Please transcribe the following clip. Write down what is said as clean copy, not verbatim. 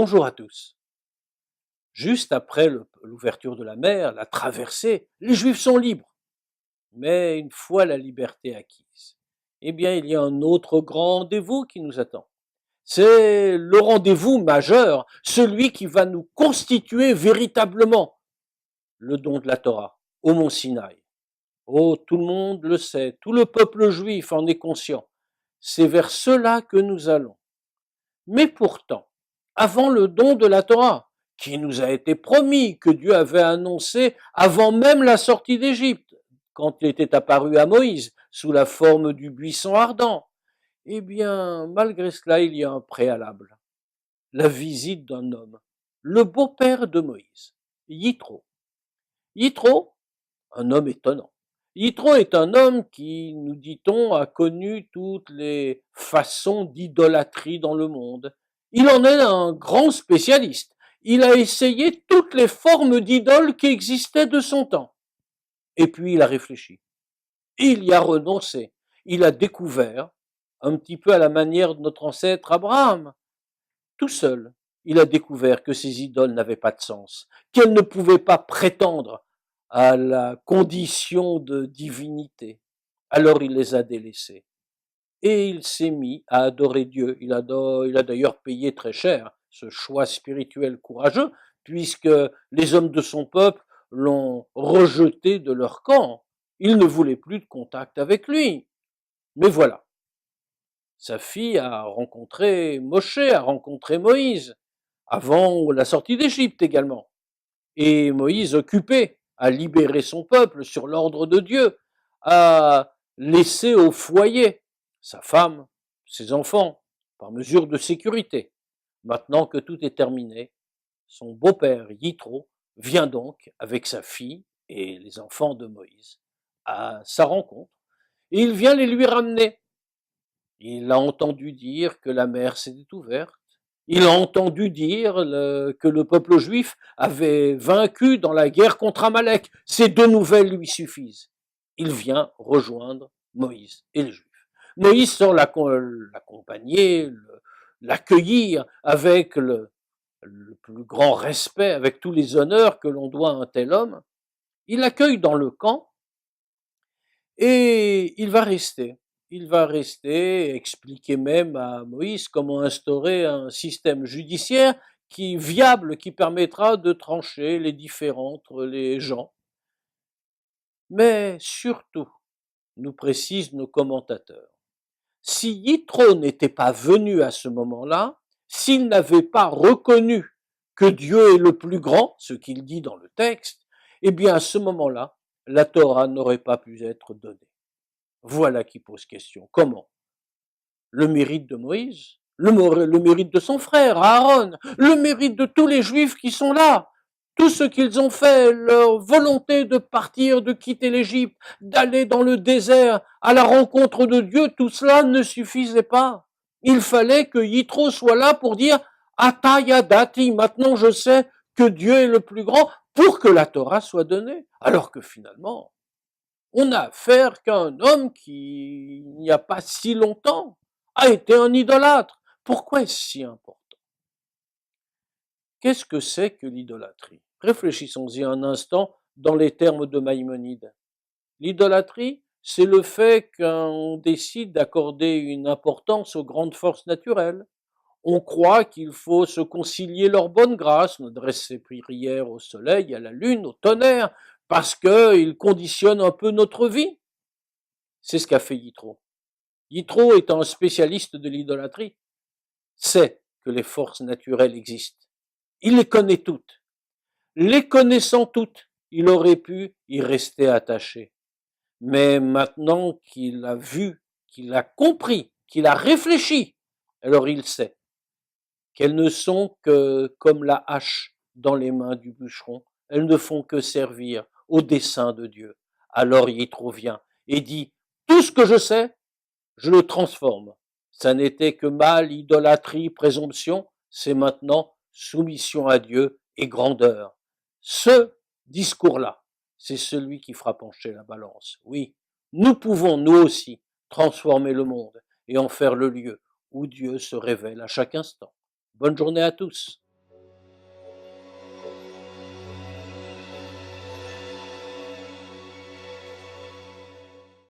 Bonjour à tous. Juste après l'ouverture de la mer, la traversée, les Juifs sont libres. Mais une fois la liberté acquise, eh bien, il y a un autre grand rendez-vous qui nous attend. C'est le rendez-vous majeur, celui qui va nous constituer véritablement le don de la Torah au mont Sinaï. Oh, tout le monde le sait, tout le peuple juif en est conscient. C'est vers cela que nous allons. Mais pourtant, avant le don de la Torah, qui nous a été promis, que Dieu avait annoncé avant même la sortie d'Égypte, quand il était apparu à Moïse sous la forme du buisson ardent, eh bien, malgré cela, il y a un préalable. La visite d'un homme, le beau-père de Moïse, Yitro. Yitro, un homme étonnant. Yitro est un homme qui, nous dit-on, a connu toutes les façons d'idolâtrie dans le monde. Il en est un grand spécialiste. Il a essayé toutes les formes d'idoles qui existaient de son temps. Et puis il a réfléchi. Il y a renoncé. Il a découvert, un petit peu à la manière de notre ancêtre Abraham, tout seul, il a découvert que ces idoles n'avaient pas de sens, qu'elles ne pouvaient pas prétendre à la condition de divinité. Alors il les a délaissées. Et il s'est mis à adorer Dieu. Il a d'ailleurs payé très cher ce choix spirituel courageux, puisque les hommes de son peuple l'ont rejeté de leur camp. Ils ne voulaient plus de contact avec lui. Mais voilà, sa fille a rencontré Moshe, a rencontré Moïse, avant la sortie d'Égypte également. Et Moïse, occupé à libérer son peuple sur l'ordre de Dieu, a laissé au foyer sa femme, ses enfants, par mesure de sécurité. Maintenant que tout est terminé, son beau-père Yitro vient donc avec sa fille et les enfants de Moïse à sa rencontre. Et il vient les lui ramener. Il a entendu dire que la mer s'était ouverte. Il a entendu dire que le peuple juif avait vaincu dans la guerre contre Amalek. Ces deux nouvelles lui suffisent. Il vient rejoindre Moïse et les Juifs. Moïse sort l'accompagner, l'accueillir avec le plus grand respect, avec tous les honneurs que l'on doit à un tel homme. Il l'accueille dans le camp et il va rester. Il va rester, expliquer même à Moïse comment instaurer un système judiciaire viable, qui permettra de trancher les différends entre les gens. Mais surtout, nous précisent nos commentateurs, si Yitro n'était pas venu à ce moment-là, s'il n'avait pas reconnu que Dieu est le plus grand, ce qu'il dit dans le texte, eh bien à ce moment-là, la Torah n'aurait pas pu être donnée. Voilà qui pose question. Comment? Le mérite de Moïse, le mérite de son frère Aaron, le mérite de tous les Juifs qui sont là, tout ce qu'ils ont fait, leur volonté de partir, de quitter l'Égypte, d'aller dans le désert à la rencontre de Dieu, tout cela ne suffisait pas. Il fallait que Yitro soit là pour dire Ata Yadati, maintenant je sais que Dieu est le plus grand, pour que la Torah soit donnée. Alors que finalement, on a affaire qu'à un homme qui, il n'y a pas si longtemps, a été un idolâtre. Pourquoi est-ce si important? Qu'est-ce que c'est que l'idolâtrie? Réfléchissons-y un instant dans les termes de Maïmonide. L'idolâtrie, c'est le fait qu'on décide d'accorder une importance aux grandes forces naturelles. On croit qu'il faut se concilier leur bonne grâce, on adresse ses prières au soleil, à la lune, au tonnerre, parce qu'ils conditionnent un peu notre vie. C'est ce qu'a fait Yitro. Yitro étant un spécialiste de l'idolâtrie, sait que les forces naturelles existent. Il les connaît toutes. Les connaissant toutes, il aurait pu y rester attaché. Mais maintenant qu'il a vu, qu'il a compris, qu'il a réfléchi, alors il sait qu'elles ne sont que comme la hache dans les mains du bûcheron. Elles ne font que servir au dessein de Dieu. Alors Yitro vient et dit, tout ce que je sais, je le transforme. Ça n'était que mal, idolâtrie, présomption, c'est maintenant soumission à Dieu et grandeur. Ce discours-là, c'est celui qui fera pencher la balance. Oui, nous pouvons, nous aussi, transformer le monde et en faire le lieu où Dieu se révèle à chaque instant. Bonne journée à tous.